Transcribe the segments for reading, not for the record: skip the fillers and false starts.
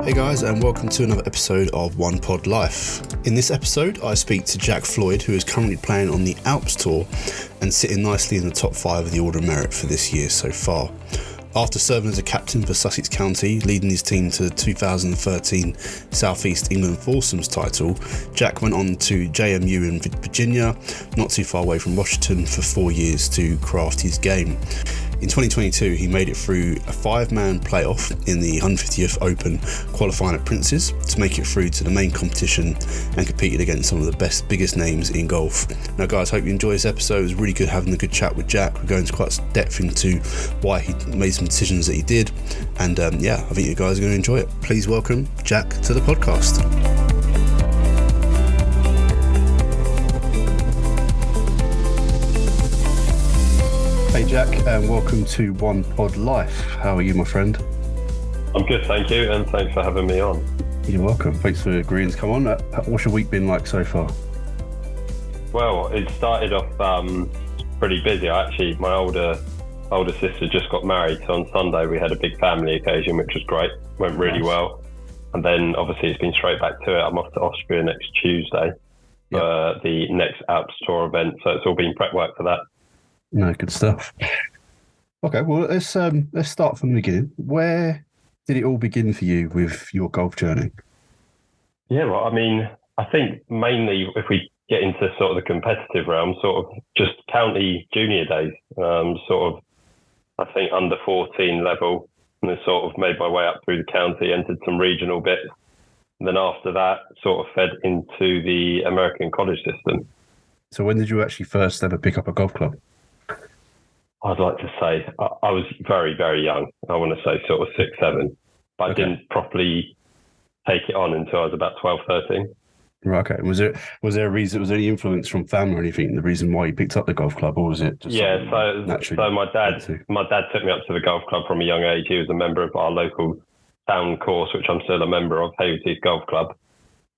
Hey guys, and welcome to another episode of One Pod Life. In this episode, I speak to Jack Floydd, who is currently playing on the Alps Tour and sitting nicely in the top 5 of the Order of Merit for this year so far. After serving as a captain for Sussex County, leading his team to the 2013 Southeast England Foursomes title, Jack went on to JMU in Virginia, not too far away from Washington, for 4 years to craft his game. In 2022, he made it through a 5-man playoff in the 150th Open, qualifying at Prince's to make it through to the main competition and competed against some of the biggest names in golf. Now guys, hope you enjoy this episode. It was really good having a good chat with Jack. We're going into quite depth into why he made some decisions that he did. And I think you guys are going to enjoy it. Please welcome Jack to the podcast. Hey Jack, and welcome to One Pod Life. How are you, my friend? I'm good, thank you, and thanks for having me on. You're welcome. Thanks for agreeing to come on. What's your week been like so far? Well, it started off pretty busy. My older sister just got married, so on Sunday we had a big family occasion, which was great. Went really well. And then obviously it's been straight back to it. I'm off to Austria next Tuesday for the next Alps Tour event, so it's all been prep work for that. No, good stuff. Okay, well, let's start from the beginning. Where did it all begin for you with your golf journey? Yeah, well, I think mainly if we get into sort of the competitive realm, sort of just county junior days, I think under 14 level, and then sort of made my way up through the county, entered some regional bits. And then after that, sort of fed into the American college system. So when did you actually first ever pick up a golf club? I'd like to say I was very, very young. I want to say sort of 6, 7. But I didn't properly take it on until I was about 12, 13. Right, okay. Was there a reason? Was there any influence from family or anything? The reason why you picked up the golf club, or was it just so my dad took me up to the golf club from a young age. He was a member of our local town course, which I'm still a member of, Haywood Golf Club,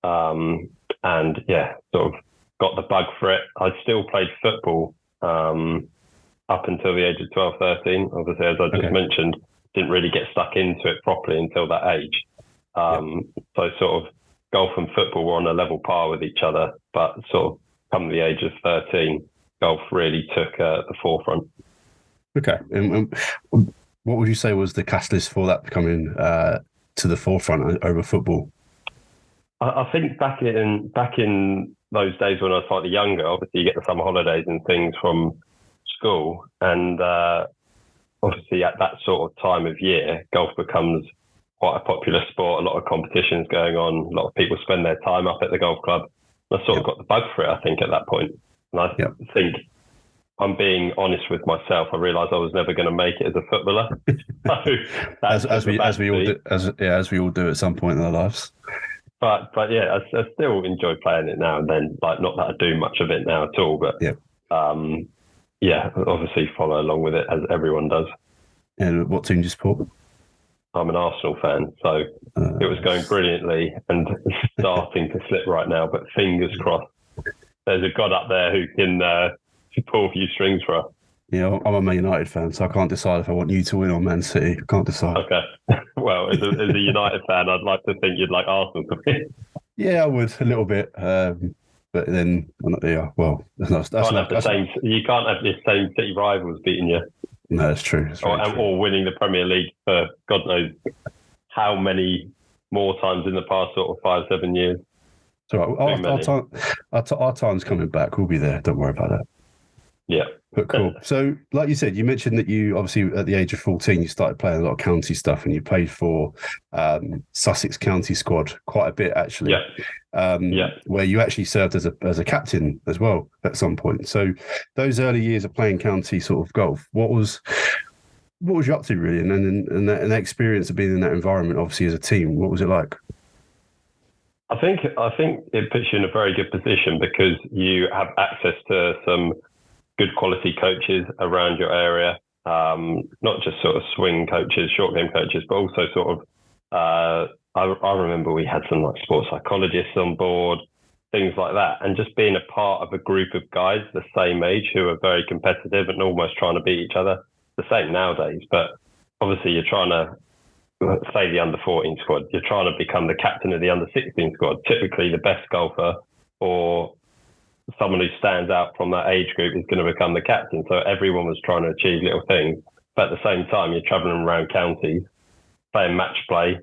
and sort of got the bug for it. I still played football up until the age of 12, 13. Obviously, as I just mentioned, didn't really get stuck into it properly until that age. So sort of golf and football were on a level par with each other, but sort of come the age of 13, golf really took the forefront. Okay. And what would you say was the catalyst for that coming to the forefront over football? I think back in those days when I was slightly younger, obviously you get the summer holidays and things from school, and obviously at that sort of time of year, golf becomes quite a popular sport. A lot of competitions going on. A lot of people spend their time up at the golf club. I sort of got the bug for it, I think, at that point. And I think I'm being honest with myself. I realised I was never going to make it as a footballer. So as we all do at some point in our lives. But I still enjoy playing it now and then. Like, not that I do much of it now at all, but obviously follow along with it as everyone does. And what team do you support? I'm an Arsenal fan, so it was going brilliantly and starting to slip right now, but fingers crossed. There's a God up there who can pull a few strings for us. Yeah, I'm a Man United fan, so I can't decide if I want you to win or Man City. I can't decide. Okay. Well, as a United fan, I'd like to think you'd like Arsenal to win. Yeah, I would, a little bit. But then, you can't have the same City rivals beating you. No, that's true. Or winning the Premier League for God knows how many more times in the past sort of 5-7 years. So our time's coming back. We'll be there. Don't worry about that. Yeah. But cool. So, like you said, you mentioned that you obviously at the age of 14 you started playing a lot of county stuff, and you played for Sussex County squad quite a bit actually. Where you actually served as a captain as well at some point. So, those early years of playing county sort of golf, what was you up to really, and that experience of being in that environment, obviously as a team, what was it like? I think it puts you in a very good position because you have access to some good quality coaches around your area, not just sort of swing coaches, short game coaches, but also sort of, I remember we had some like sports psychologists on board, things like that. And just being a part of a group of guys the same age who are very competitive and almost trying to beat each other. The same nowadays, but obviously you're trying to say the under 14 squad, you're trying to become the captain of the under 16 squad. Typically, the best golfer or someone who stands out from that age group is going to become the captain. So everyone was trying to achieve little things. But at the same time, you're travelling around counties, playing match play.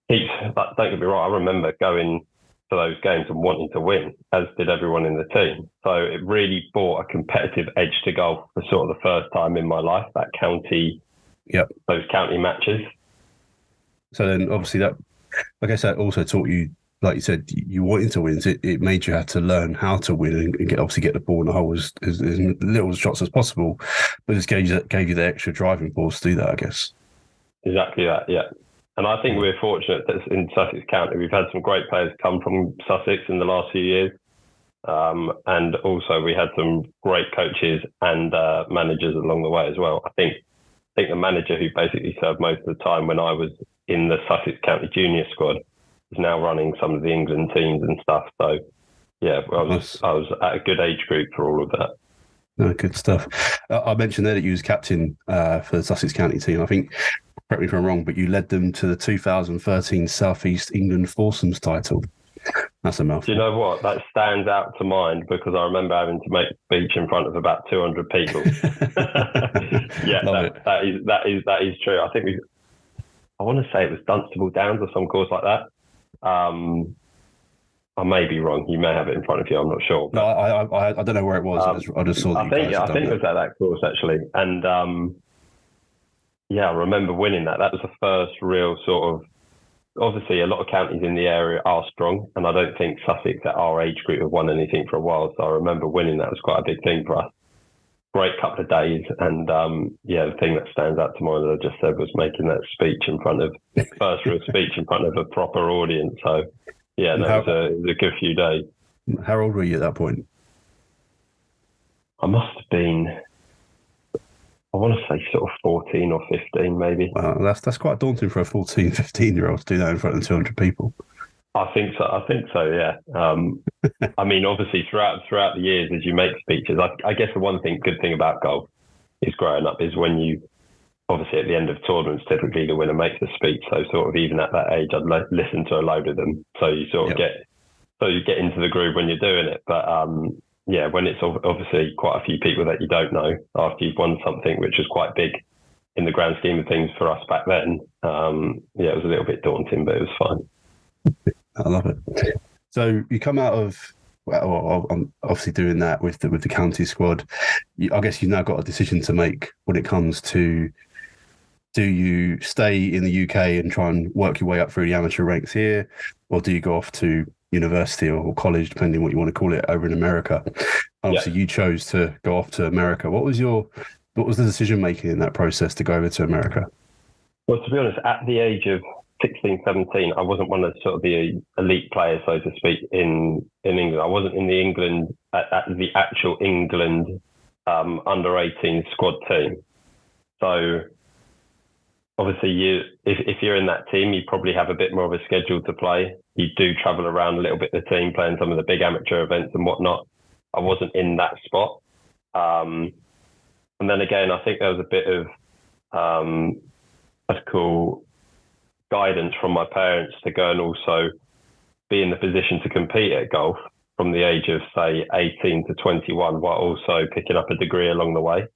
Don't get me wrong, I remember going to those games and wanting to win, as did everyone in the team. So it really brought a competitive edge to golf for sort of the first time in my life, that county, those county matches. So then obviously that, I guess that also taught you, like you said, you wanted to win. So it made you have to learn how to win and get the ball in the hole as little shots as possible, but just gave you the extra driving force to do that, I guess. Exactly that, yeah. And I think we're fortunate that in Sussex County, we've had some great players come from Sussex in the last few years. And also we had some great coaches and managers along the way as well. I think the manager who basically served most of the time when I was in the Sussex County junior squad is now running some of the England teams and stuff. So, yeah, I was at a good age group for all of that. No, good stuff. I mentioned there that you was captain for the Sussex County team. I think, correct me if I'm wrong, but you led them to the 2013 Southeast England Foursomes title. That's a mouthful. Do you know what? That stands out to mind because I remember having to make a speech in front of about 200 people. Yeah, that is true. I think I want to say it was Dunstable Downs or some course like that. I may be wrong. You may have it in front of you. I'm not sure. No, I don't know where it was. I just saw that. I think it was at that course actually, and I remember winning that. That was the first real sort of. Obviously, a lot of counties in the area are strong, and I don't think Sussex at our age group have won anything for a while. So I remember winning that was quite a big thing for us. Great couple of days, and the thing that stands out to mind, as I just said, was making that speech in front of first real speech in front of a proper audience. So yeah, it was a good few days. How old were you at that point? I must have been. I want to say sort of 14 or 15, maybe. Wow, that's quite daunting for a 14, 15-year-old to do that in front of 200 people. I think so, yeah. I mean, obviously, throughout the years, as you make speeches, I guess the good thing about golf is growing up is when you, obviously, at the end of tournaments, typically the winner makes a speech. So sort of even at that age, I'd listen to a load of them. So you sort of get into the groove when you're doing it. But when it's obviously quite a few people that you don't know after you've won something, which was quite big in the grand scheme of things for us back then. It was a little bit daunting, but it was fun. I love it. So you come out of, I'm obviously doing that with the county squad. I guess you've now got a decision to make when it comes to, do you stay in the UK and try and work your way up through the amateur ranks here, or do you go off to university or college, depending what you want to call it, over in America? Obviously, you chose to go off to America. What was the decision making in that process to go over to America? Well, to be honest, at the age of 16, 17, I wasn't one of sort of the elite players, so to speak, in England. I wasn't in the England at the actual England under 18 squad team. So obviously, if you're in that team, you probably have a bit more of a schedule to play. You do travel around a little bit, the team, playing some of the big amateur events and whatnot. I wasn't in that spot. And then again, I think there was a bit of guidance from my parents to go and also be in the position to compete at golf from the age of, say, 18 to 21, while also picking up a degree along the way.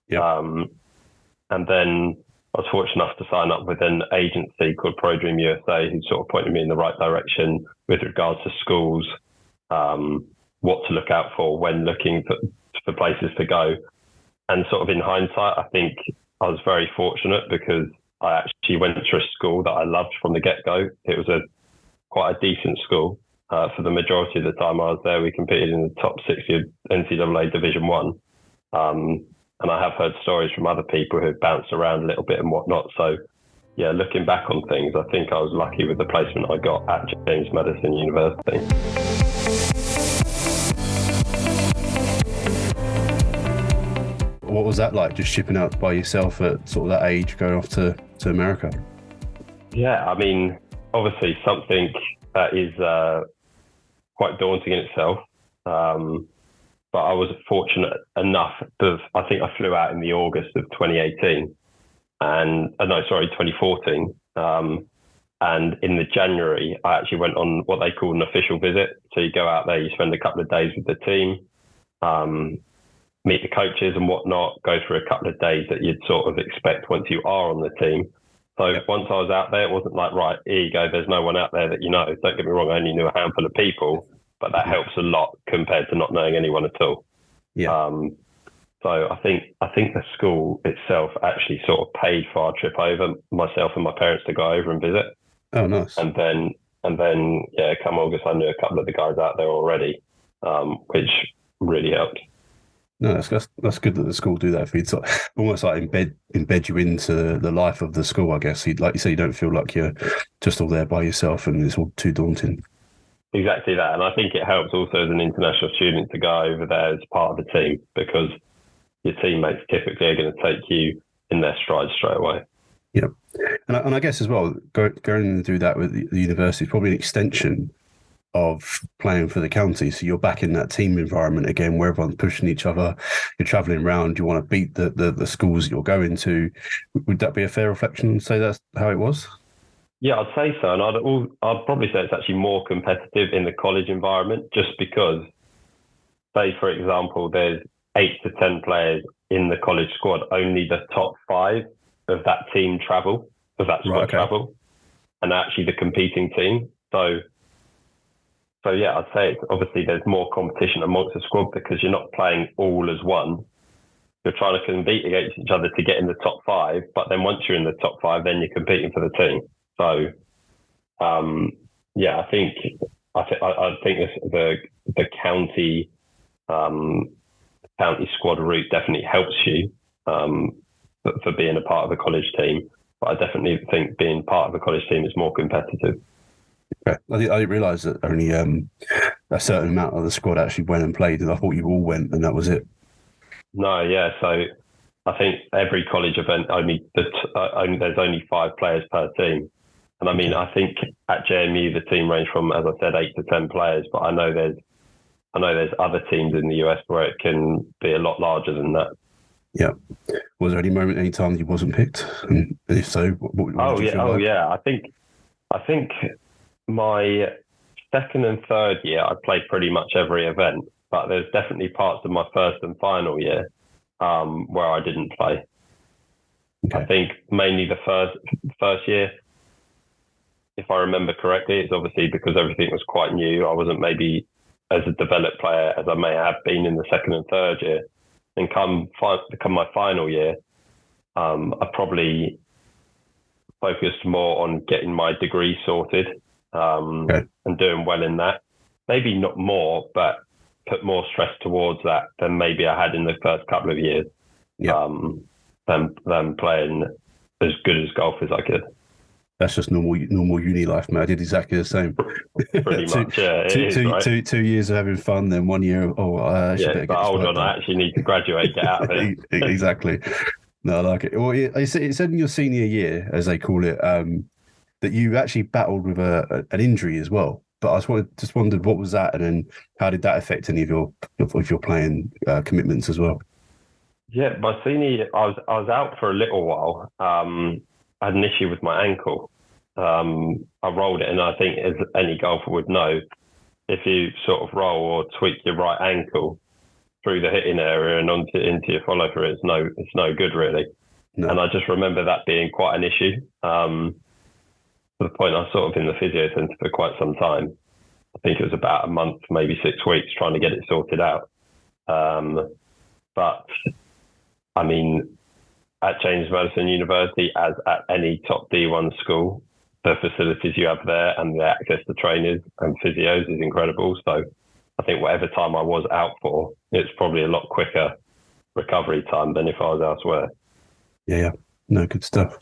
And then I was fortunate enough to sign up with an agency called Pro Dream USA, who sort of pointed me in the right direction with regards to schools, what to look out for when looking for places to go. And sort of in hindsight, I think I was very fortunate because I actually went to a school that I loved from the get-go. It was quite a decent school. For the majority of the time I was there, we competed in the top 60 of NCAA Division 1. And I have heard stories from other people who bounced around a little bit and whatnot. So, yeah, looking back on things, I think I was lucky with the placement I got at James Madison University. What was that like, just shipping out by yourself at sort of that age, going off to America? Yeah, I mean, obviously something that is quite daunting in itself. But I was fortunate enough I think I flew out in the August of 2018. 2014. And in the January, I actually went on what they call an official visit. So you go out there, you spend a couple of days with the team, meet the coaches and whatnot, go through a couple of days that you'd sort of expect once you are on the team. So once I was out there, it wasn't like, right, here you go, there's no one out there that you know. Don't get me wrong, I only knew a handful of people, but that helps a lot compared to not knowing anyone at all. Yeah. So I think the school itself actually sort of paid for our trip over, myself and my parents to go over and visit. Oh, nice. And then come August, I knew a couple of the guys out there already, which really helped. No, that's good that the school do that for you. It's almost like embed you into the life of the school, I guess. Like you say, you don't feel like you're just all there by yourself and it's all too daunting. Exactly that. And I think it helps also as an international student to go over there as part of the team, because your teammates typically are going to take you in their stride straight away. Yeah. And I guess as well, going and do that with the university is probably an extension of playing for the county. So you're back in that team environment again, where everyone's pushing each other. You're travelling around. You want to beat the schools that you're going to. Would that be a fair reflection and say that's how it was? Yeah, I'd say so. And I'd probably say it's actually more competitive in the college environment, just because, say, for example, there's 8 to 10 players in the college squad. Only the top 5 of that team travel, of that squad travel, and actually the competing team. So yeah, I'd say obviously there's more competition amongst the squad because you're not playing all as one. You're trying to compete against each other to get in the top 5, but then once you're in the top 5, then you're competing for the team. So, yeah, I think the county squad route definitely helps you for being a part of a college team. But I definitely think being part of a college team is more competitive. Okay. I didn't realise that only a certain amount of the squad actually went and played, and I thought you all went and that was it. No, yeah. So I think every college event there's only 5 players per team, and I mean I think at JMU the team range from, as I said, 8 to 10 players, but I know there's other teams in the US where it can be a lot larger than that. Yeah. Was there any time you wasn't picked? And if so, what did you feel like? Yeah. I think my second and third year, I played pretty much every event, but there's definitely parts of my first and final year where I didn't play. Okay. I think mainly the first year, if I remember correctly, it's obviously because everything was quite new. I wasn't maybe as a developed player as I may have been in the second and third year. And come my final year, I probably focused more on getting my degree sorted and doing well in that. Maybe not more, but put more stress towards that than maybe I had in the first couple of years. Yeah. Than playing as good as golf as I could. That's just normal uni life, man. I did exactly the same. Pretty much, yeah. 2 years of having fun, then 1 year. But hold on, I actually need to graduate, get out of it. Exactly. No, I like it. Well, it said in your senior year, as they call it, that you actually battled with an injury as well. But I just wondered what was that, and then how did that affect any of your playing commitments as well? Yeah, my senior year, I was out for a little while. I had an issue with my ankle. I rolled it, and I think as any golfer would know, if you sort of roll or tweak your right ankle through the hitting area and into your follow through, it's no good really. No. And I just remember that being quite an issue. To the point I was sort of in the physio centre for quite some time. I think it was about a month, maybe 6 weeks, trying to get it sorted out. But I mean, at James Madison University, as at any top D1 school, the facilities you have there and the access to trainers and physios is incredible. So I think whatever time I was out for, it's probably a lot quicker recovery time than if I was elsewhere. Yeah. No, good stuff.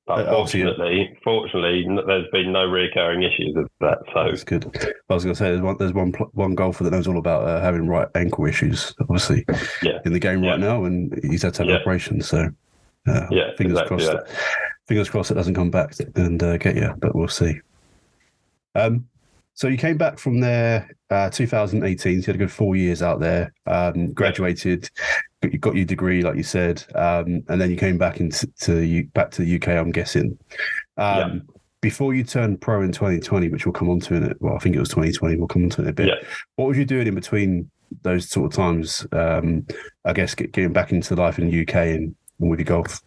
But fortunately, there's been no recurring issues of that. So that's good. I was going to say, there's one golfer that knows all about having right ankle issues, obviously, in the game right now, and he's had to have an operation. So fingers crossed. Fingers crossed it doesn't come back and get you, but we'll see. So you came back from there 2018. So you had a good 4 years out there. Graduated you got your degree, like you said, and then you came back back to the UK, I'm guessing. Before you turned pro in 2020, which we'll come on to in it. Well, I think it was 2020. We'll come on to it in a bit. Yeah. What was you doing in between those sort of times? I guess getting back into life in the UK and with your golf.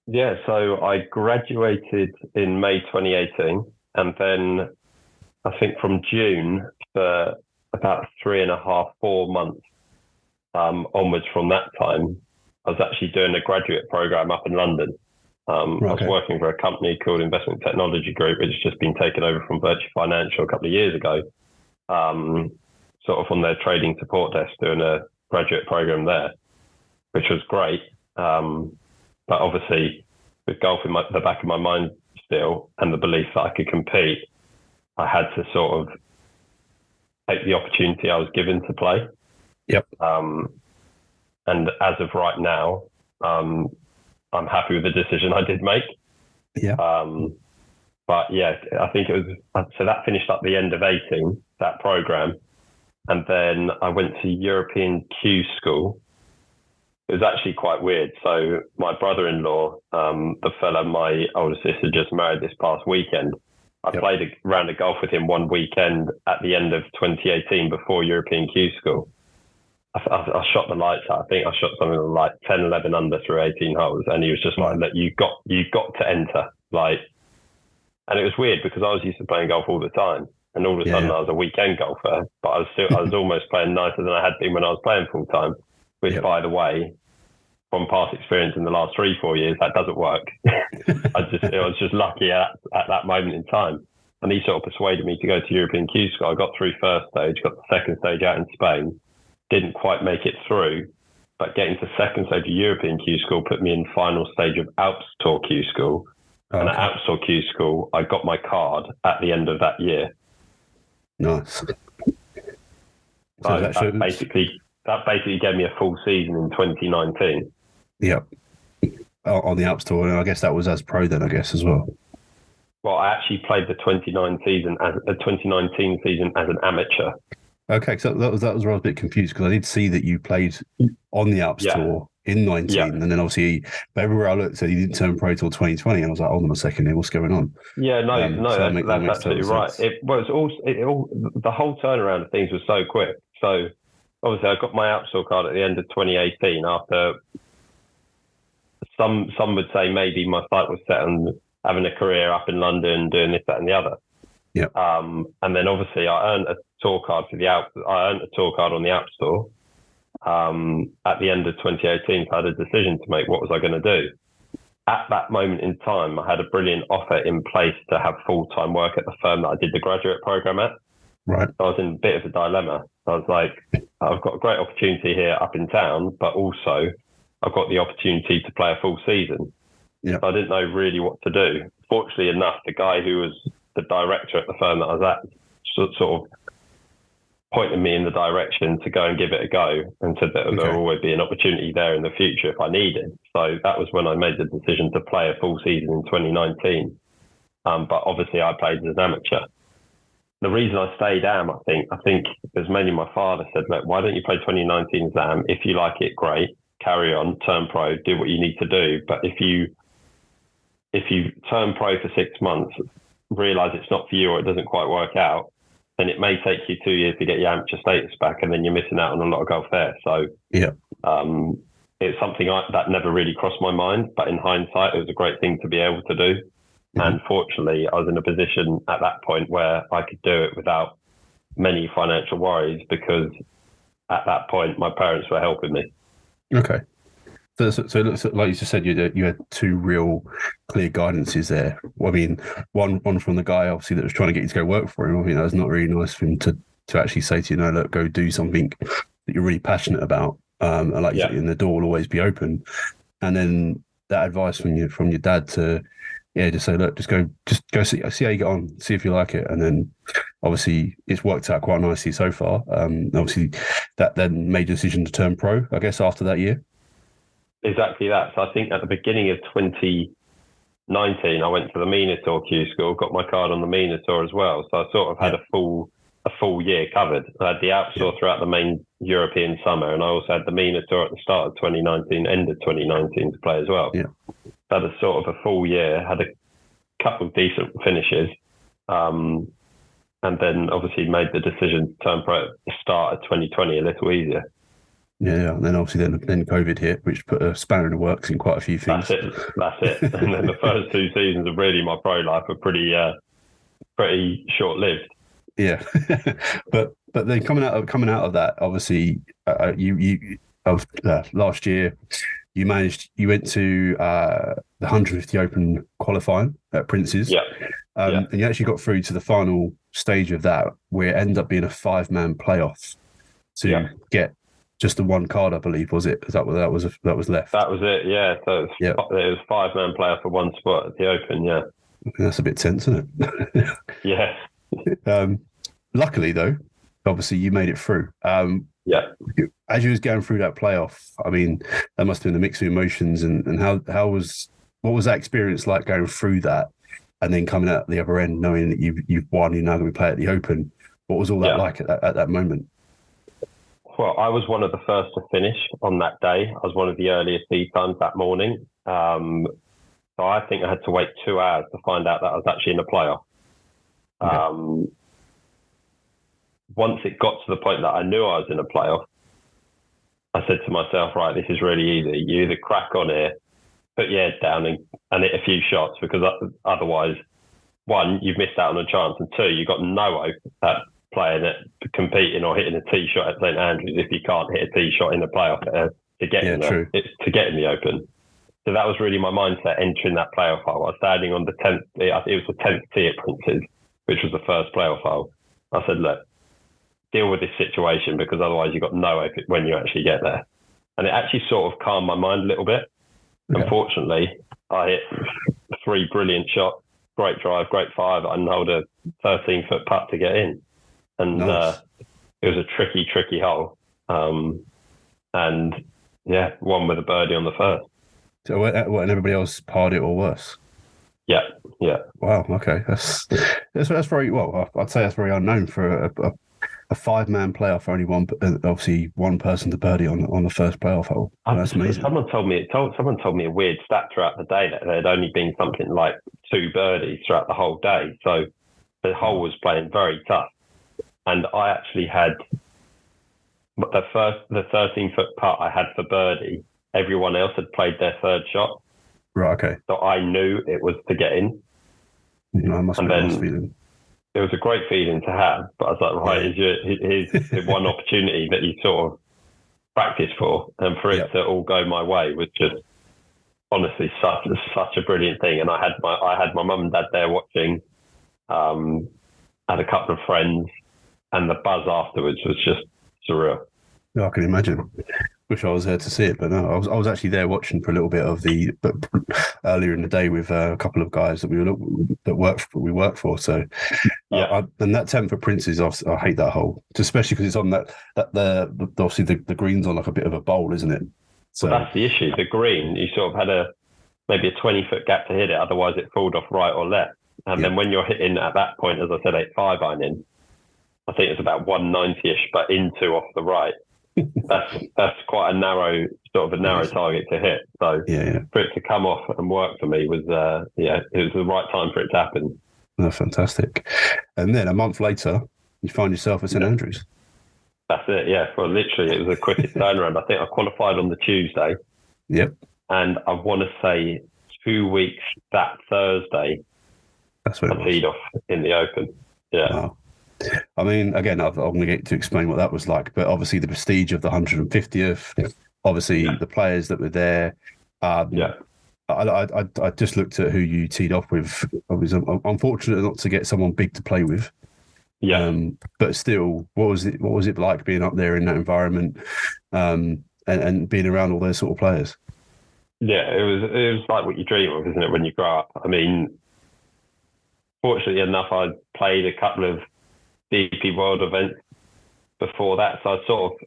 Yeah, so I graduated in May 2018, and then I think from June for about 3.5, 4 months onwards from that time, I was actually doing a graduate program up in London. I was working for a company called Investment Technology Group, which has just been taken over from Virtue Financial a couple of years ago, sort of on their trading support desk, doing a graduate program there, which was great. But obviously, with golf in the back of my mind still, and the belief that I could compete, I had to sort of take the opportunity I was given to play. Yep. And as of right now, I'm happy with the decision I did make. Yeah. But yeah, I think it was, so that finished up the end of 18, that program. And then I went to European Q school. It was actually quite weird. So my brother-in-law, the fella my older sister just married this past weekend, I played a round of golf with him one weekend at the end of 2018 before European Q school. I shot the lights out. I think I shot something like 10, 11 under through 18 holes. And he was just like, look, you got to enter. Like, and it was weird because I was used to playing golf all the time. And all of a sudden I was a weekend golfer, but I was almost playing nicer than I had been when I was playing full time, which by the way, from past experience in the last 3-4 years, that doesn't work. I was just lucky at that moment in time. And he sort of persuaded me to go to European Q school. I got through first stage, got the second stage out in Spain, didn't quite make it through, but getting to second stage of European Q school put me in final stage of Alps Tour Q school. And at Alps Tour Q school, I got my card at the end of that year. Nice. So that basically gave me a full season in 2019. Yep. On the Alps Tour, and I guess that was as pro then, I guess, as well. Well, I actually played the 2019 season as an amateur. Okay, so that was where I was a bit confused because I did see that you played on the Alps Tour in 19, and then obviously, but everywhere I looked, said you didn't turn pro till 2020, and I was like, hold on a second here, what's going on? Yeah, that's absolutely right. The whole turnaround of things was so quick. So obviously, I got my Alps Tour card at the end of 2018 after some would say maybe my sight was set on having a career up in London, doing this, that, and the other. Yeah. And then obviously I earned a tour card for the Alps. I earned a tour card on the Alps Tour at the end of 2018. So I had a decision to make. What was I going to do? At that moment in time, I had a brilliant offer in place to have full-time work at the firm that I did the graduate program at. Right. I was in a bit of a dilemma. I was like, I've got a great opportunity here up in town, but also I've got the opportunity to play a full season. Yeah. So I didn't know really what to do. Fortunately enough, the guy who was the director at the firm that I was at sort of pointed me in the direction to go and give it a go, and said that there will always be an opportunity there in the future if I needed. So that was when I made the decision to play a full season in 2019. But obviously I played as an amateur. The reason I stayed am, I think because mainly my father said, look, why don't you play 2019 exam? If you like it, great, carry on, turn pro, do what you need to do. But if you turn pro for 6 months, realize it's not for you or it doesn't quite work out, then it may take you 2 years to get your amateur status back, and then you're missing out on a lot of golf there. So it's something that never really crossed my mind, but in hindsight, it was a great thing to be able to do. Mm-hmm. And fortunately, I was in a position at that point where I could do it without many financial worries, because at that point, my parents were helping me. Okay. So like you just said, you had two real clear guidances there. Well, I mean, one from the guy, obviously, that was trying to get you to go work for him. I mean, that was not really nice for him to actually say to you, no, look, go do something that you're really passionate about. And like you said, and the door will always be open. And then that advice from your dad to, just say, look, just go see how you get on, see if you like it. And then obviously it's worked out quite nicely so far. Obviously that then made a decision to turn pro, I guess, after that year. Exactly that. So I think at the beginning of 2019, I went to the Minotaur Q school, got my card on the Minotaur as well. So I sort of had a a full year covered. I had the Alps Tour throughout the main European summer, and I also had the MENA Tour at the start of 2019, end of 2019 to play as well. Yeah. Had a sort of a full year, had a couple of decent finishes, and then obviously made the decision to turn pro at the start of 2020 a little easier. Yeah, and then obviously then COVID hit, which put a spanner in the works in quite a few things. That's it. And then the first 2 seasons of really my pro life were pretty short-lived. Yeah, but then coming out of that, obviously, last year, you went to the 150 Open qualifying at Prince's. Yeah. And you actually got through to the final stage of that, where it ended up being a 5-man playoff to get just the one card, I believe, was it? That was left. That was it. Yeah. So it was 5-man playoff for one spot at the Open. Yeah. That's a bit tense, isn't it? Yeah. Luckily, though, obviously you made it through. As you was going through that playoff, I mean, that must have been a mix of emotions. And what was that experience like going through that, and then coming out the other end, knowing that you've won, you're now going to play at the Open? What was all that like at that moment? Well, I was one of the first to finish on that day. I was one of the earliest tee times that morning. So I think I had to wait 2 hours to find out that I was actually in the playoff. Okay. Once it got to the point that I knew I was in a playoff, I said to myself, right, this is really easy. You either crack on here, put your head down and hit a few shots, because otherwise, 1, you've missed out on a chance, and 2, you've got no hope at playing it, competing or hitting a tee shot at St Andrews if you can't hit a tee shot in the playoff to get in there. It's to get in the Open. So that was really my mindset entering that playoff hole. I was standing on the 10th, it was the 10th tee at Prince's, which was the first playoff hole. I said, look, deal with this situation, because otherwise you've got no hope when you actually get there. And it actually sort of calmed my mind a little bit. Yeah. Unfortunately, I hit 3 brilliant shots, great drive, great 5, and hold a 13-foot putt to get in. And nice. It was a tricky hole. And won with a birdie on the first. So and everybody else parred it or worse? Yeah. Wow, okay. That's very, well, I'd say that's very unknown for a 5-man playoff for only obviously one person to birdie on the first playoff hole. That's amazing. Someone told me a weird stat throughout the day that there had only been something like 2 birdies throughout the whole day. So the hole was playing very tough. And I actually had the 13-foot putt I had for birdie. Everyone else had played their 3rd shot. Right, okay. So I knew it was to get in. It must be a nice feeling. It was a great feeling to have, but I was like, right, here's one opportunity that you sort of practice for, and for it to all go my way was just honestly such a brilliant thing. And I had my mum and dad there watching, had a couple of friends, and the buzz afterwards was just surreal. I can imagine. Wish I was there to see it, but no, I was actually there watching for a little bit of but earlier in the day with a couple of guys that we work for. So and that 10th for Prince's, I hate that hole, especially because it's on that obviously the green's on like a bit of a bowl, isn't it? So that's the issue. The green, you sort of had maybe a 20-foot gap to hit it, otherwise it falls off right or left. And then when you're hitting at that point, as I said, 8.5 iron in, I think it's about 190-ish, but into off the right. That's quite a narrow target to hit. So for it to come off and work for me was it was the right time for it to happen. Oh, fantastic. And then a month later, you find yourself at St Andrews. That's it. Yeah. Well, literally, it was the quickest turnaround. I think I qualified on the Tuesday. Yep. And I want to say 2 weeks that Thursday, that's when I teed off in the Open. Yeah. Wow. I mean, again, I'm going to get to explain what that was like, but obviously the prestige of the 150th, obviously the players that were there. I just looked at who you teed off with. I was unfortunate not to get someone big to play with. Yeah. But still, what was it like being up there in that environment, and being around all those sort of players? Yeah, it was like what you dream of, isn't it, when you grow up? I mean, fortunately enough, I played a couple of DP World events before that, so I sort of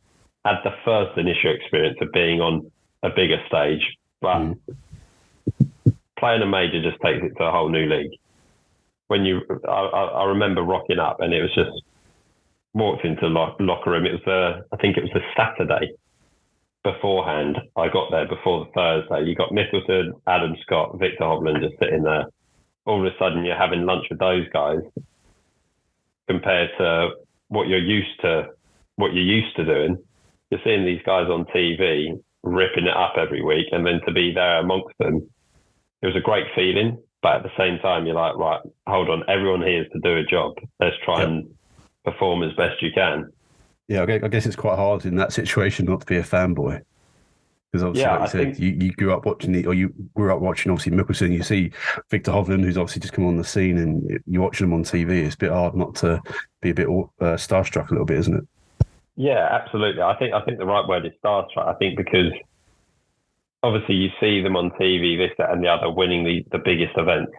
had the first initial experience of being on a bigger stage. But playing a major just takes it to a whole new league. I remember rocking up, and it was just walked into the locker room. I think it was the Saturday beforehand. I got there before the Thursday. You got Nicholson, Adam Scott, Victor Hovland just sitting there. All of a sudden, you're having lunch with those guys compared to what you're used to doing. You're seeing these guys on TV ripping it up every week, and then to be there amongst them, it was a great feeling. But at the same time, you're like, right, hold on, everyone here is to do a job. Let's try and perform as best you can. Yeah, I guess it's quite hard in that situation not to be a fanboy. Because obviously, like you said, you grew up watching obviously Mickelson. You see Victor Hovland, who's obviously just come on the scene, and you're watching him on TV. It's a bit hard not to be a bit starstruck a little bit, isn't it? Yeah, absolutely. I think the right word is starstruck. I think because obviously you see them on TV, this, that, and the other, winning the biggest events.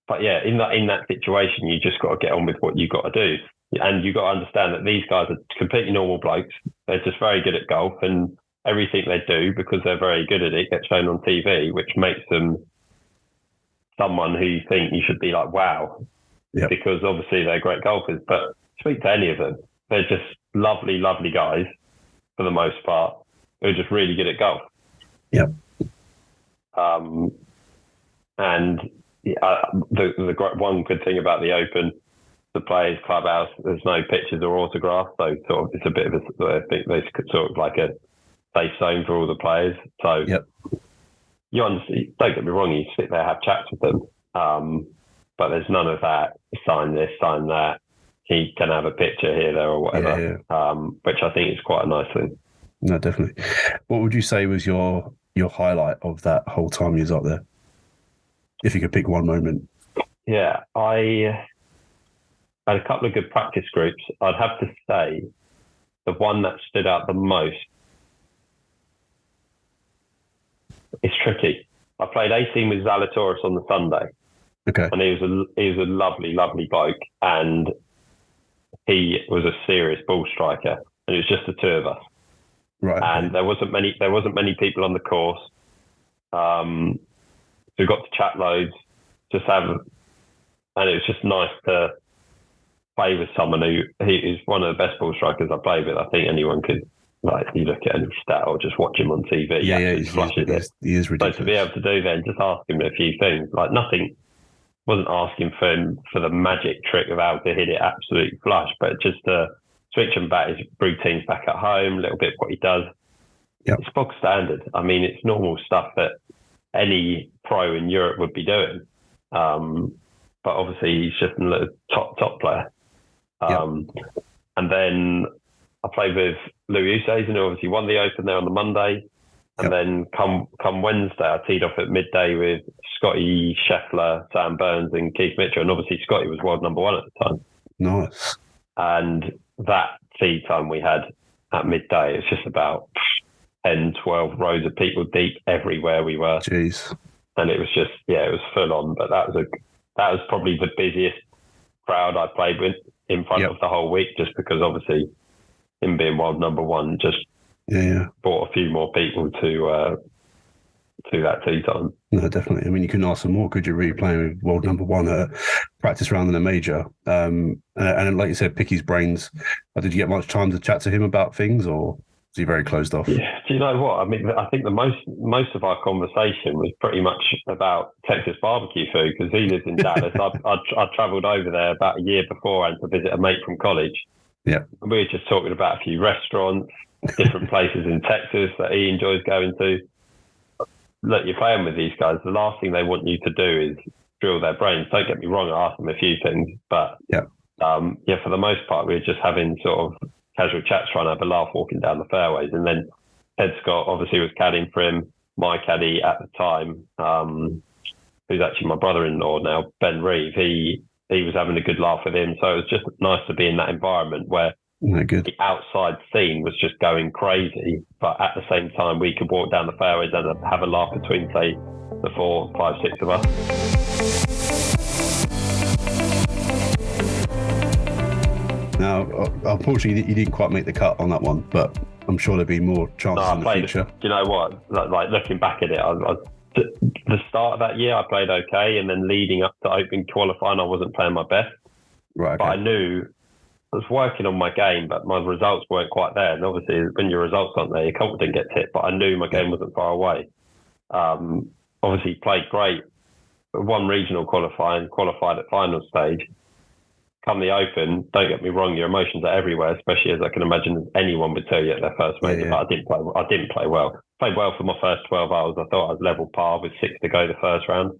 But yeah, in that situation, you just got to get on with what you got to do. And you got to understand that these guys are completely normal blokes. They're just very good at golf, and everything they do, because they're very good at it, gets shown on TV, which makes them someone who you think you should be like, wow, because obviously they're great golfers. But speak to any of them. They're just lovely, lovely guys for the most part, who are just really good at golf. Yeah. And the one good thing about the Open, the Players Clubhouse, there's no pictures or autographs, so sort of it's a bit of I think there's sort of like a safe zone for all the players. So you understand, don't get me wrong, you sit there, have chats with them, but there's none of that. Sign this, sign that. He can have a picture here, there, or whatever. Which I think is quite a nice thing. No, definitely. What would you say was your highlight of that whole time you was up there? If you could pick one moment. Yeah, I had a couple of good practice groups. I'd have to say the one that stood out the most, it's tricky. I played 18 with Zalatoris on the Sunday. Okay. And he was a lovely, lovely bloke, and he was a serious ball striker, and it was just the two of us. Right. And there wasn't many people on the course. So we got to chat loads, and it was just nice to play with someone who is one of the best ball strikers I played with. I think anyone could, like, you look at any stat or just watch him on TV. He is ridiculous. So to be able to do that and just ask him a few things, like nothing, wasn't asking for the magic trick of how to hit it absolutely flush, but just to switch him back, his routines back at home, a little bit what he does. Yep. It's bog standard. I mean, it's normal stuff that any pro in Europe would be doing. But obviously he's just a top player. And then I played with Louis Oosthuizen, who obviously won the Open there on the Monday. And then come Wednesday, I teed off at midday with Scotty Scheffler, Sam Burns and Keith Mitchell. And obviously Scotty was world number one at the time. Nice. And that tee time we had at midday, it's just about 10, 12 rows of people deep everywhere we were. Jeez. And it was just, it was full on. But that was probably the busiest crowd I played with in front of the whole week, just because obviously him being world number one just brought a few more people to that tee time. No, definitely. I mean, you couldn't ask for more, could you, really, playing with world number one at a practice round in a major? And like you said, pick his brains. Did you get much time to chat to him about things, or was he very closed off? Yeah. Do you know what? I mean, I think the most of our conversation was pretty much about Texas barbecue food, because he lives in Dallas. I travelled over there about a year beforehand to visit a mate from college. Yeah. And we were just talking about a few restaurants, different places in Texas that he enjoys going to. Look, you're playing with these guys. The last thing they want you to do is drill their brains. Don't get me wrong, I asked them a few things, but for the most part, we were just having sort of casual chats, trying to have a laugh walking down the fairways. And then Ed Scott obviously was caddying for him. My caddy at the time, who's actually my brother-in-law now, Ben Reeve, he was having a good laugh with him. So it was just nice to be in that environment where the outside scene was just going crazy, but at the same time we could walk down the fairways and have a laugh between, say, the 4, 5, 6 of us. Now, unfortunately, you didn't quite make the cut on that one, but I'm sure there'll be more chances in the future. Do you know what? Like looking back at it, the start of that year I played okay, and then leading up to Open qualifying, I wasn't playing my best. Right. Okay. But I knew I was working on my game, but my results weren't quite there. And obviously, when your results aren't there, your confidence gets hit. But I knew my game wasn't far away. Obviously, played great. Won regional qualifying, qualified at final stage. Come the Open, don't get me wrong, your emotions are everywhere, especially as I can imagine anyone would tell you at their first major. But I didn't play well. Played well for my first 12 hours. I thought I was level par with 6 to go the first round.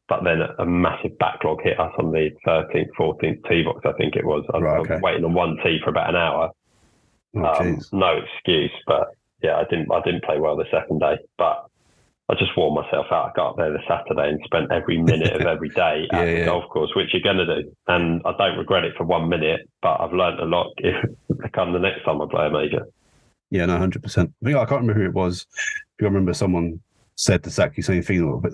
But then a massive backlog hit us on the 13th, 14th tee box, I think it was. I was waiting on one tee for about an hour. No excuse, but yeah, I didn't play well the second day. But I just wore myself out. I got up there the Saturday and spent every minute of every day at the golf course, which you're going to do. And I don't regret it for 1 minute, but I've learned a lot if I come the next time I play a major. Yeah, no, 100%. I think I can't remember who it was. I remember someone said exactly the same thing. But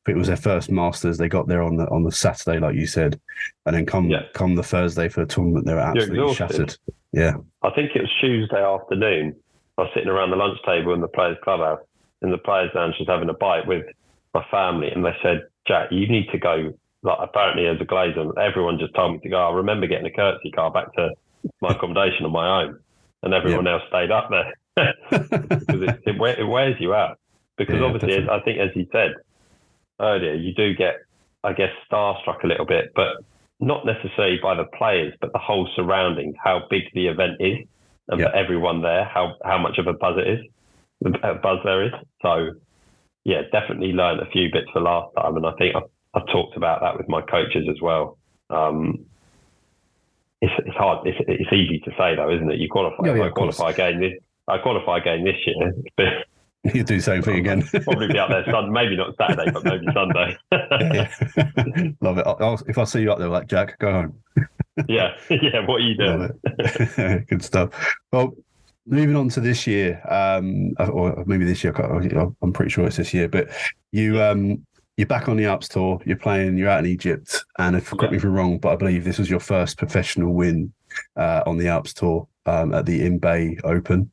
it was their first Masters. They got there on the Saturday, like you said, and then come the Thursday for the tournament, they were absolutely shattered. Yeah, I think it was Tuesday afternoon. I was sitting around the lunch table in the players' clubhouse, in the players' lounge, just having a bite with my family, and they said, "Jack, you need to go." Like, apparently, as a glazer, everyone just told me to go. I remember getting a courtesy car back to my accommodation on my own, and everyone else stayed up there because it wears you out. Because obviously, definitely. I think, as you said earlier, you do get, I guess, starstruck a little bit, but not necessarily by the players, but the whole surroundings, how big the event is, and for everyone there, how much of a buzz it is, a buzz there is. So, yeah, definitely learned a few bits for last time, and I think I've talked about that with my coaches as well. It's hard. It's easy to say though, isn't it? You qualify. I qualify again this year. You do the same thing again. Probably be out there Sunday, maybe not Saturday, but maybe Sunday. Love it. If I see you up there, like, Jack, go home. yeah. What are you doing? Good stuff. Well, moving on to this year, or maybe this year. I'm pretty sure it's this year. But you're back on the Alps Tour. You're out in Egypt, and correct me if I'm wrong, but I believe this was your first professional win on the Alps Tour at the In-Bay Open.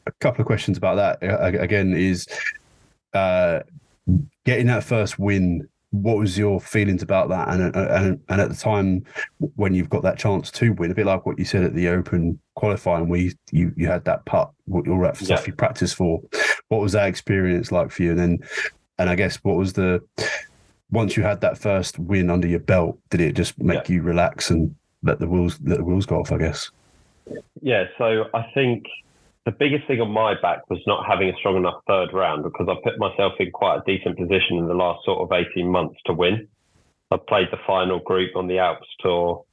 A couple of questions about that. Again, is getting that first win. What was your feelings about that? And at the time when you've got that chance to win, a bit like what you said at the Open qualifying, where you had that putt, all that stuff you practiced for. What was that experience like for you? And I guess what was once you had that first win under your belt, did it just make you relax and let the wheels go off, I guess? Yeah. So I think the biggest thing on my back was not having a strong enough third round, because I put myself in quite a decent position in the last sort of 18 months to win. I played the final group on the Alps Tour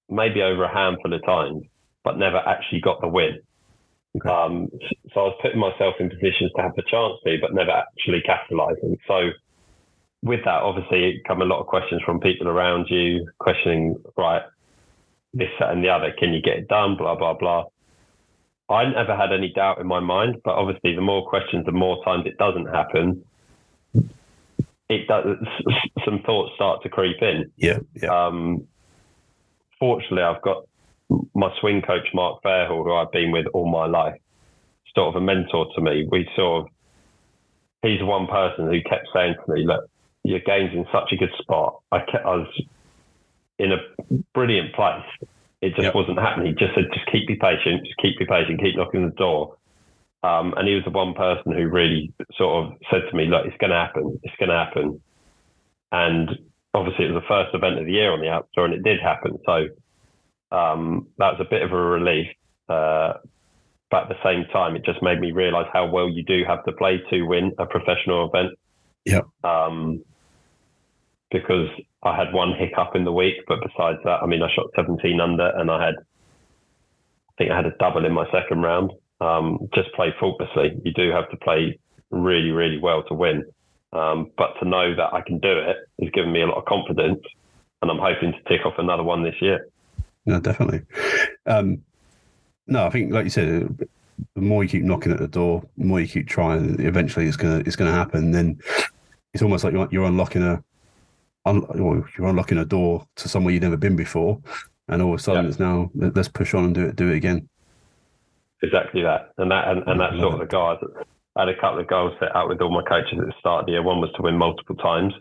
maybe over a handful of times, but never actually got the win. Okay. So I was putting myself in positions to have the chance to, but never actually capitalising. So with that, obviously, it come a lot of questions from people around you, questioning, right, this, that and the other, can you get it done, blah, blah, blah. I never had any doubt in my mind, but obviously the more questions, the more times it doesn't happen, some thoughts start to creep in. Yeah. Fortunately, I've got my swing coach, Mark Fairhall, who I've been with all my life, sort of a mentor to me. He's one person who kept saying to me, look, your game's in such a good spot. I was in a brilliant place. It just wasn't happening. He just said, just keep patient, keep knocking the door. And he was the one person who really sort of said to me, look, it's going to happen. And obviously it was the first event of the year on the Alps Tour, and it did happen. So that was a bit of a relief. But at the same time, it just made me realise how well you do have to play to win a professional event. Yeah. Because I had one hiccup in the week, but besides that, I mean, I shot 17 under, and I think I had a double in my second round. Just play faultlessly. You do have to play really, really well to win. But to know that I can do it has given me a lot of confidence, and I'm hoping to tick off another one this year. No, definitely. No, I think, like you said, the more you keep knocking at the door, the more you keep trying, eventually it's gonna happen. Then it's almost like you're unlocking a door to somewhere you've never been before, and all of a sudden it's now, let's push on and do it again. Exactly that, and that's sort of the goal. I had a couple of goals set out with all my coaches at the start of the year. One was to win multiple times,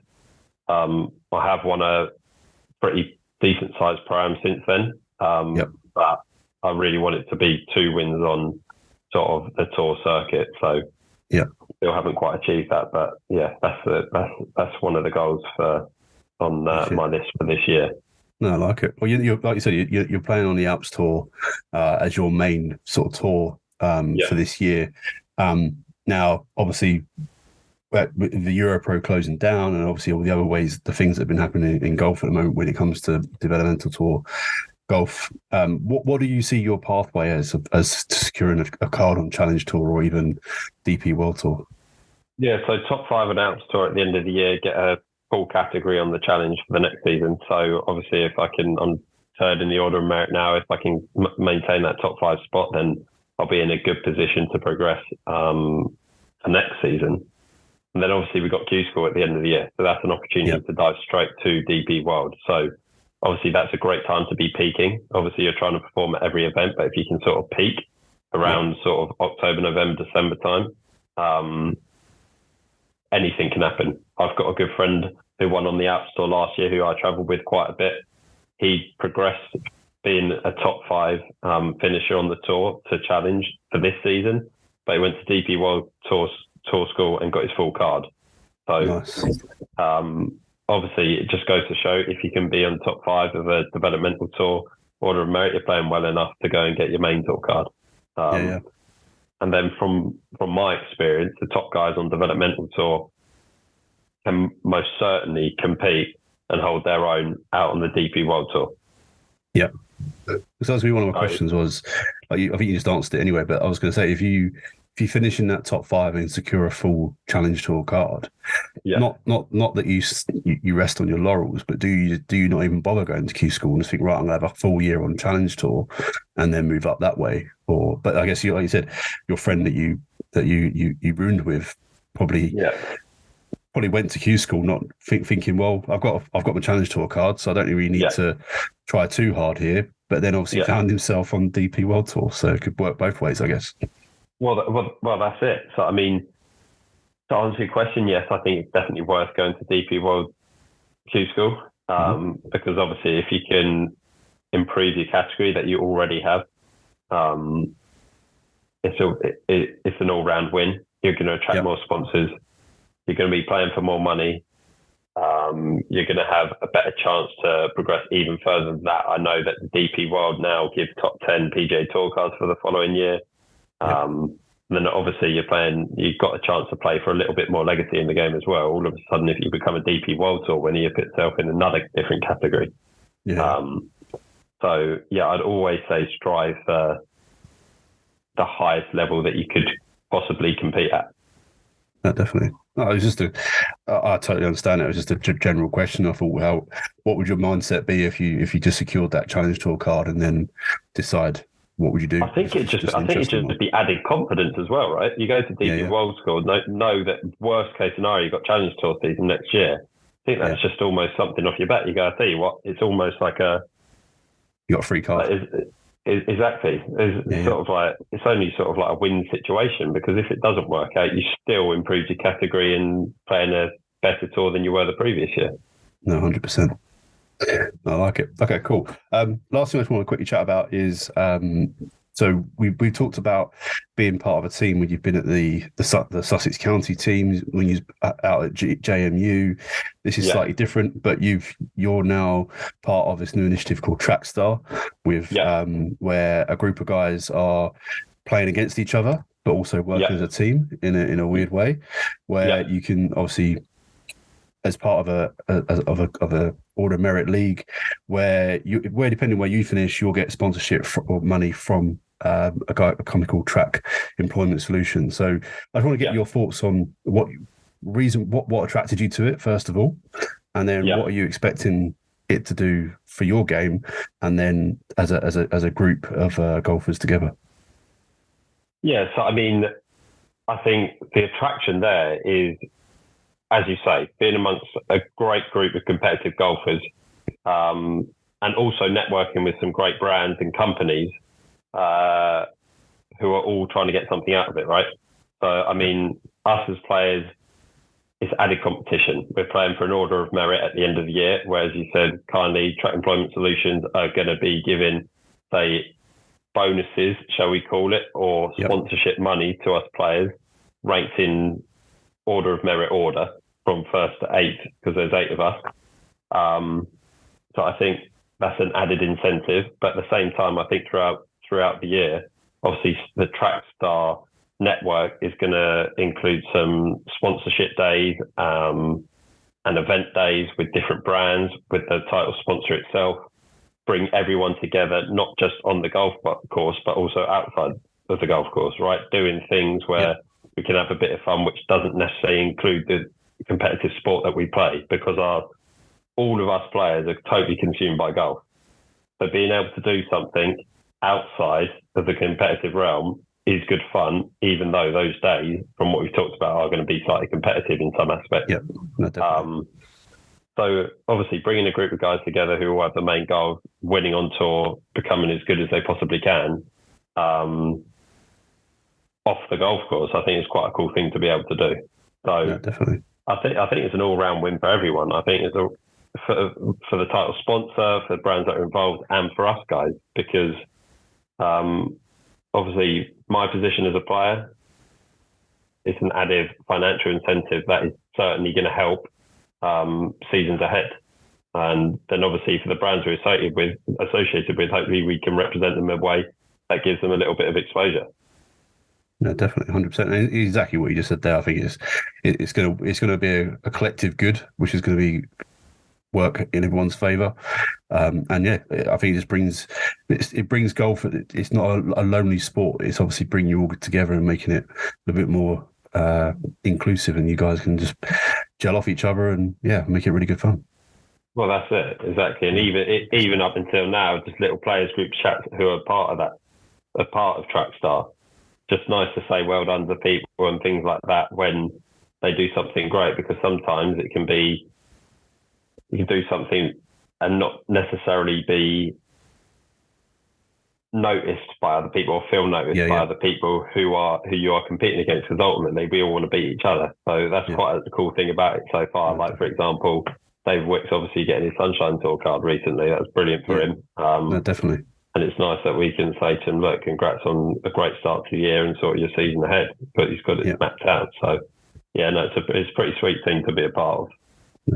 I have won a pretty decent sized pro-am since then. But I really want it to be 2 wins on sort of the tour circuit. So still haven't quite achieved that, but yeah, that's one of the goals on my list for this year. No, I like it. Well, you're like you said, you're playing on the Alps Tour as your main sort of tour for this year. Now, obviously, with the Europro closing down, and obviously all the other ways, the things that have been happening in golf at the moment when it comes to developmental tour golf, what do you see your pathway as to securing a card on Challenge Tour or even DP World Tour? Yeah, so top 5 on Alps Tour at the end of the year, get a full category on the Challenge for the next season. So obviously, if I can, I'm 3rd in the order of merit now. If I can maintain that top 5 spot, then I'll be in a good position to progress for next season. And then obviously we've got Q School at the end of the year. So that's an opportunity to dive straight to DP World. So obviously that's a great time to be peaking. Obviously you're trying to perform at every event, but if you can sort of peak around sort of October, November, December time, anything can happen. I've got a good friend who won on the Alps Tour last year, who I travelled with quite a bit. He progressed being a top 5 finisher on the tour to Challenge for this season, but he went to DP World Tour School and got his full card. So nice. Obviously it just goes to show if you can be on top 5 of a developmental tour order of merit, you're playing well enough to go and get your main tour card. And then from my experience, the top guys on developmental tour can most certainly compete and hold their own out on the DP World Tour. Yeah. So that was one of my questions was, I think you just answered it anyway, but I was going to say, if you finish in that top 5 and secure a full Challenge Tour card, not that you rest on your laurels, but do you not even bother going to Q School and just think, right, I'm going to have a full year on Challenge Tour and then move up that way? But I guess like you said, your friend that you ruined with probably went to Q School not thinking, well, I've got my Challenge Tour card, so I don't really need to try too hard here. But then obviously found himself on DP World Tour, so it could work both ways, I guess. Well, that's it. So, I mean, to answer your question, yes, I think it's definitely worth going to DP World Q School because obviously if you can improve your category that you already have, it's an all-round win. You're going to attract more sponsors. You're going to be playing for more money. You're going to have a better chance to progress even further than that. I know that the DP World now gives top 10 PGA Tour cards for the following year. Then obviously you've got a chance to play for a little bit more legacy in the game as well. All of a sudden, if you become a DP World Tour winner, you put yourself in another different category. So I'd always say strive for the highest level that you could possibly compete at. Definitely. No, it was just I totally understand it. It was just a general question. I thought, what would your mindset be if you just secured that Challenge Tour card and then decide what would you do? I think it's just the added confidence as well, right? You go to DP World School, know that worst case scenario, you've got Challenge Tour season next year. I think that's just almost something off your back. You go, I tell you what, it's almost like you got a free card. Exactly. Sort of like, it's only sort of like a win situation, because if it doesn't work out, you still improved your category and playing a better tour than you were the previous year. No, 100%. I like it. Okay, cool. Last thing I just want to quickly chat about is so we talked about being part of a team when you've been at the Sussex County teams, when you're out at JMU. This is slightly different, but you're now part of this new initiative called Trackstar, with where a group of guys are playing against each other, but also working as a team in a weird way, where you can obviously, as part of a order merit league, where depending where you finish, you'll get sponsorship or money from a company called Track Employment Solutions. So I want to get your thoughts on what attracted you to it, first of all, and then what are you expecting it to do for your game, and then as a group of golfers together. Yeah, so I mean, I think the attraction there is, as you say, being amongst a great group of competitive golfers, and also networking with some great brands and companies who are all trying to get something out of it, right? So, I mean, us as players, it's added competition. We're playing for an order of merit at the end of the year, whereas you said kindly Track Employment Solutions are going to be giving, say, bonuses, shall we call it, or sponsorship money to us players, ranked in order of merit order from 1st to 8th, because there's 8 of us. So I think that's an added incentive. But at the same time, I think throughout the year, obviously the Trackstar network is going to include some sponsorship days and event days with different brands, with the title sponsor itself, bring everyone together, not just on the golf course, but also outside of the golf course, right? Doing things where we can have a bit of fun, which doesn't necessarily include the competitive sport that we play, because all of us players are totally consumed by golf. So being able to do something outside of the competitive realm is good fun, even though those days, from what we've talked about, are going to be slightly competitive in some aspects. Yeah, no, definitely. So obviously bringing a group of guys together who will have the main goal of winning on tour, becoming as good as they possibly can off the golf course, I think it's quite a cool thing to be able to do. So yeah, definitely. I think it's an all-round win for everyone. I think it's for the title sponsor, for the brands that are involved, and for us guys, because obviously my position as a player, it's an added financial incentive that is certainly going to help seasons ahead. And then obviously for the brands we're associated with, hopefully we can represent them in a way that gives them a little bit of exposure. No, definitely, 100%. And exactly what you just said there. I think it's going to be a collective good, which is going to be work in everyone's favour. And yeah, I think it brings golf. It's not a lonely sport. It's obviously bringing you all together and making it a bit more inclusive, and you guys can just gel off each other and make it really good fun. Well, that's it, exactly. And even up until now, just little players group chats who are part of Trackstar. Just nice to say well done to people and things like that when they do something great, because sometimes it can be, you can do something and not necessarily be noticed by other people or feel noticed by other people who you are competing against, because ultimately we all want to beat each other. So that's quite a cool thing about it so far. Like, for example, Dave Wick's obviously getting his Sunshine Tour card recently. That's brilliant for him. No, definitely. And it's nice that we can say to him, look, congrats on a great start to the year and sort of your season ahead, but he's got it mapped out. So it's a pretty sweet thing to be a part of.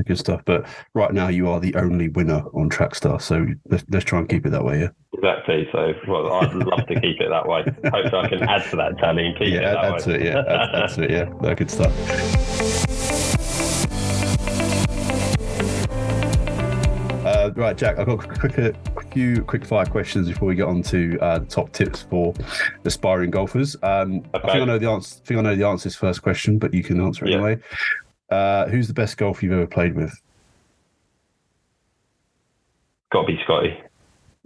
Good stuff. But right now you are the only winner on Trackstar, so let's try and keep it that way. Exactly. So I'd love to keep it that way. Hopefully I can add to that tally and keep it that way. Add to it. No, good stuff. Right, Jack, I've got a few quick fire questions before we get on to the top tips for aspiring golfers. I think I know the answer. I think I know the answer to this first question, but you can answer it anyway. Who's the best golfer you've ever played with? Got to be Scotty.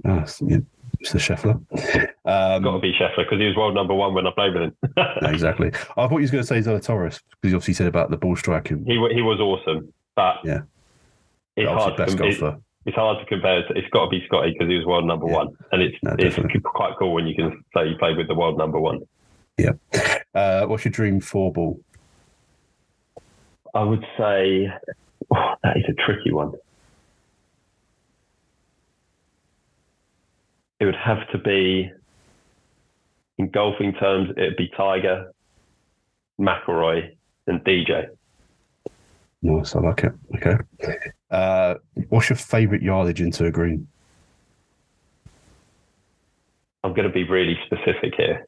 Mr. Scheffler. Got to be Scheffler, because he was world number one when I played with him. No, exactly. I thought you was going to say Zalatoris, because you obviously said about the ball striking. He was awesome, but it's hard to compare. It's hard to compare. It's got to be Scotty, because he was world number one, and it's quite cool when you can say you played with the world number one. Yeah. What's your dream 4-ball? I would say that is a tricky one. It would have to be, in golfing terms, it'd be Tiger, McIlroy, and DJ. Nice, I like it. Okay. What's your favourite yardage into a green? I'm going to be really specific here,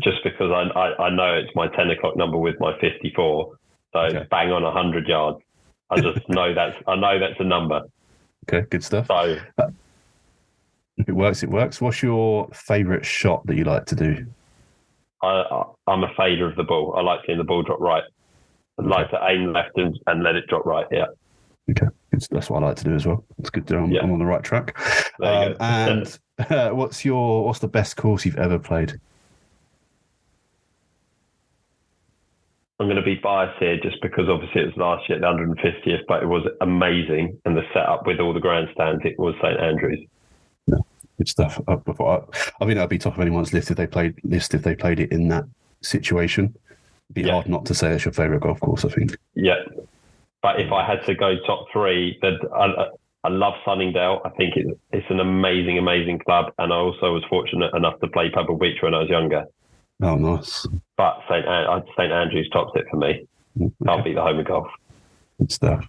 just because I know it's my 10 o'clock number with my 54. So it's bang on 100 yards. I just know that's a number. Okay, good stuff. So if it works, it works. What's your favourite shot that you like to do? I'm a fader of the ball. I like seeing the ball drop right. I like to aim left and let it drop right. Yeah. Okay, that's what I like to do as well. It's good to know I'm on the right track. There you go. And what's the best course you've ever played? I'm going to be biased here just because obviously it was last year at the 150th, but it was amazing. And the setup with all the grandstands, it was St Andrews. Yeah, good stuff. I think that'd be top of anyone's list if they played it in that situation. Be hard not to say it's your favourite golf course, I think. Yeah. But if I had to go top three, I love Sunningdale. I think it's an amazing, amazing club. And I also was fortunate enough to play Pebble Beach when I was younger. Oh, nice. But St Andrews tops it for me. Okay. Can't beat the home of golf. Good stuff.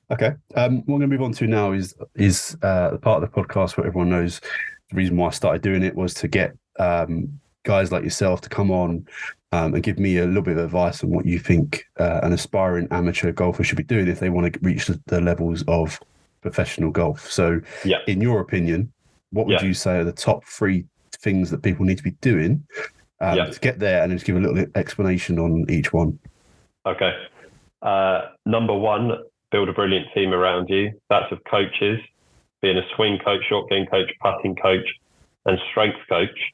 Okay. What I'm going to move on to now is the part of the podcast where everyone knows the reason why I started doing it was to get guys like yourself to come on and give me a little bit of advice on what you think an aspiring amateur golfer should be doing if they want to reach the levels of professional golf. So, in your opinion, what would you say are the top 3 things that people need to be doing to get there, and just give a little explanation on each one? Okay. Number 1, build a brilliant team around you. That's of coaches, being a swing coach, short game coach, putting coach, and strength coach.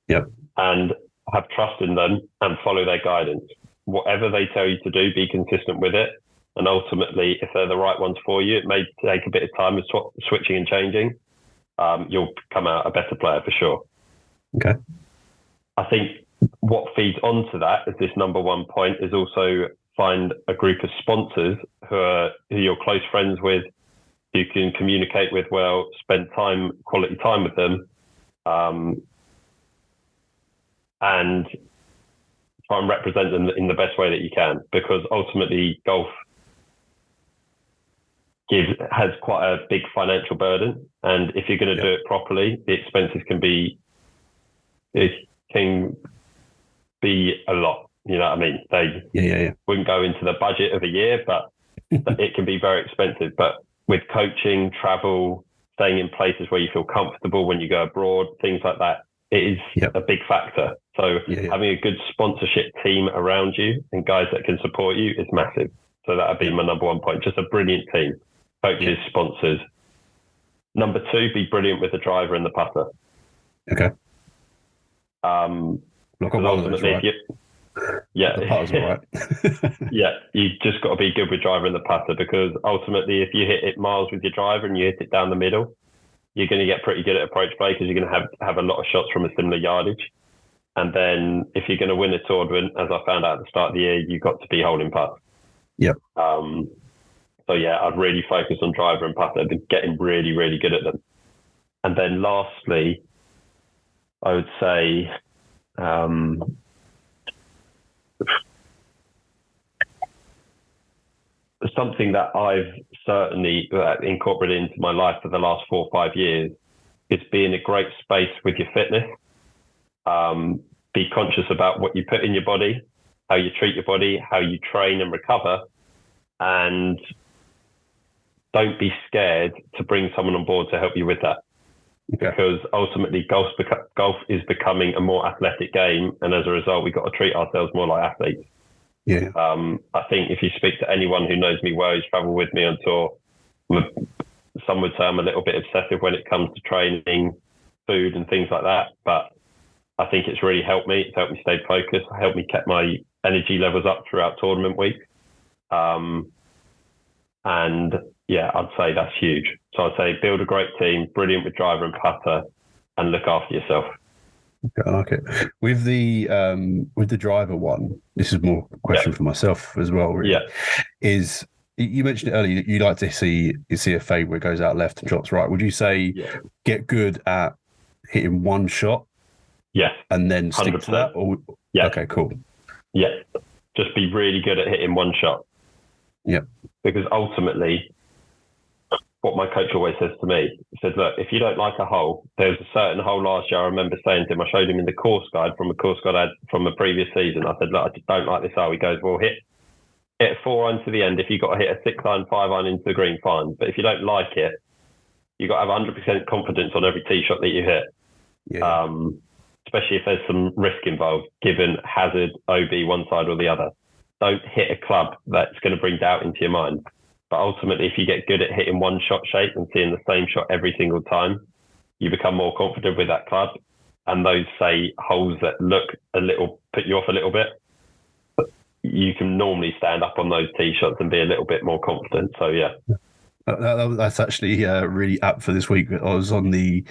Yep. And have trust in them and follow their guidance. Whatever they tell you to do, be consistent with it. And ultimately, if they're the right ones for you, it may take a bit of time of switching and changing. You'll come out a better player for sure. Okay. I think what feeds onto that is this number 1 point is also find a group of sponsors who you're close friends with, who can communicate with well, spend quality time with them, and try and represent them in the best way that you can, because ultimately golf has quite a big financial burden, and if you're going to do it properly, the expenses can be a lot. You know what I mean? They wouldn't go into the budget of a year, but it can be very expensive. But with coaching, travel, staying in places where you feel comfortable when you go abroad, things like that, it is a big factor. So having a good sponsorship team around you and guys that can support you is massive. So that would be my number 1 point. Just a brilliant team, coaches, sponsors. Number 2, be brilliant with the driver and the putter. Okay. Look at one of those, right? The putter's all right. You just got to be good with driver and the putter, because ultimately, if you hit it miles with your driver and you hit it down the middle, you're going to get pretty good at approach play, because you're going to have a lot of shots from a similar yardage. And then if you're going to win a tournament, as I found out at the start of the year, you've got to be holding putts. Yep. So I'd really focus on driver and putter. I've been getting really, really good at them. And then lastly, I would say something that I've certainly incorporated into my life for the last 4 or 5 years is be in a great space with your fitness. Be conscious about what you put in your body, how you treat your body, how you train and recover, and don't be scared to bring someone on board to help you with that. Okay. Because ultimately golf is becoming a more athletic game, and as a result, we've got to treat ourselves more like athletes. Yeah. I think if you speak to anyone who knows me well, who's travelled with me on tour, some would say I'm a little bit obsessive when it comes to training, food and things like that. But I think it's really helped me. It's helped me stay focused. It helped me keep my energy levels up throughout tournament week. And I'd say that's huge. So I'd say build a great team, brilliant with driver and putter, and look after yourself. Okay, I like it. With the driver one, this is more a question for myself as well, really. Is you mentioned it earlier, you like to see a fade where it goes out left and drops right. Would you say get good at hitting one shot? Yes. And then stick 100%. To that? Or okay, cool. Yeah. Just be really good at hitting one shot. Yeah. Because ultimately, what my coach always says to me, he said, look, if you don't like a hole, there was a certain hole last year I remember saying to him, I showed him in the course guide from a course guide I had from the previous season. I said, look, I just don't like this hole. He goes, well, hit 4 iron to the end. If you've got to hit a 6 iron, 5 iron into the green, fine. But if you don't like it, you've got to have 100% confidence on every tee shot that you hit. Yeah. Especially if there's some risk involved, given hazard, OB, one side or the other. Don't hit a club that's going to bring doubt into your mind. But ultimately, if you get good at hitting one shot shape and seeing the same shot every single time, you become more confident with that club. And those, say, holes that look put you off a little bit, you can normally stand up on those tee shots and be a little bit more confident. So, yeah. That's actually really apt for this week. I was on the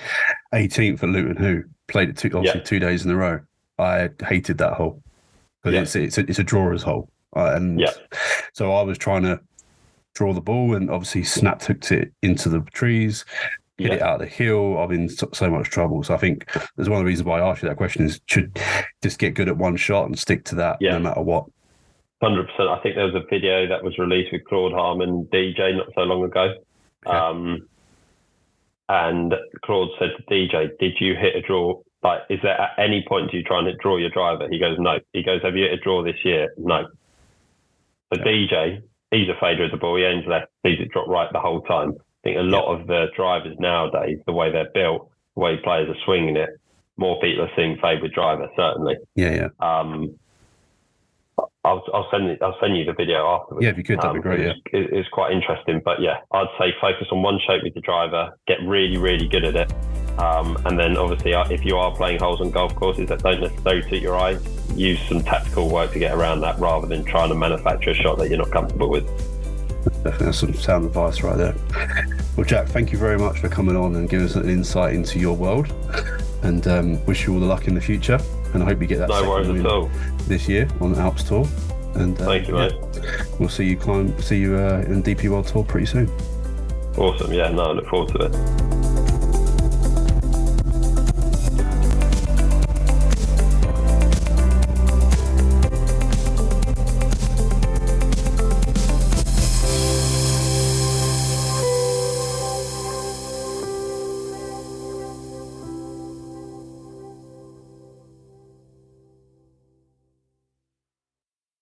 18th at Luton Hoo, played it 2 days in a row. I hated that hole. because it's a drawer's hole. And so I was trying to draw the ball, and obviously Snap hooked it into the trees, hit it out of the hill. I'm in so much trouble. So I think there's one of the reasons why I asked you that question is should just get good at one shot and stick to that no matter what. 100%. I think there was a video that was released with Claude Harmon, DJ, not so long ago. Okay. And Claude said to DJ, did you hit a draw? Like, is there at any point do you try and draw your driver? He goes, no. He goes, have you hit a draw this year? No. So DJ, he's a fader of the ball. He aims left, sees it drop right the whole time. I think a lot of the drivers nowadays, the way they're built, the way players are swinging it, more people are seeing favoured driver, certainly. I'll send you the video afterwards. Yeah, if you could, that'd be great. It's quite interesting. But yeah, I'd say focus on one shape with the driver, get really, really good at it. And then obviously, if you are playing holes on golf courses that don't necessarily suit your eye, use some tactical work to get around that rather than trying to manufacture a shot that you're not comfortable with. Definitely, that's some sound advice right there. Well, Jack, thank you very much for coming on and giving us an insight into your world. And wish you all the luck in the future. And I hope you get that this year on the Alps Tour. And thank you, mate. We'll see you in DP World Tour pretty soon. Awesome. Yeah, no, I look forward to it.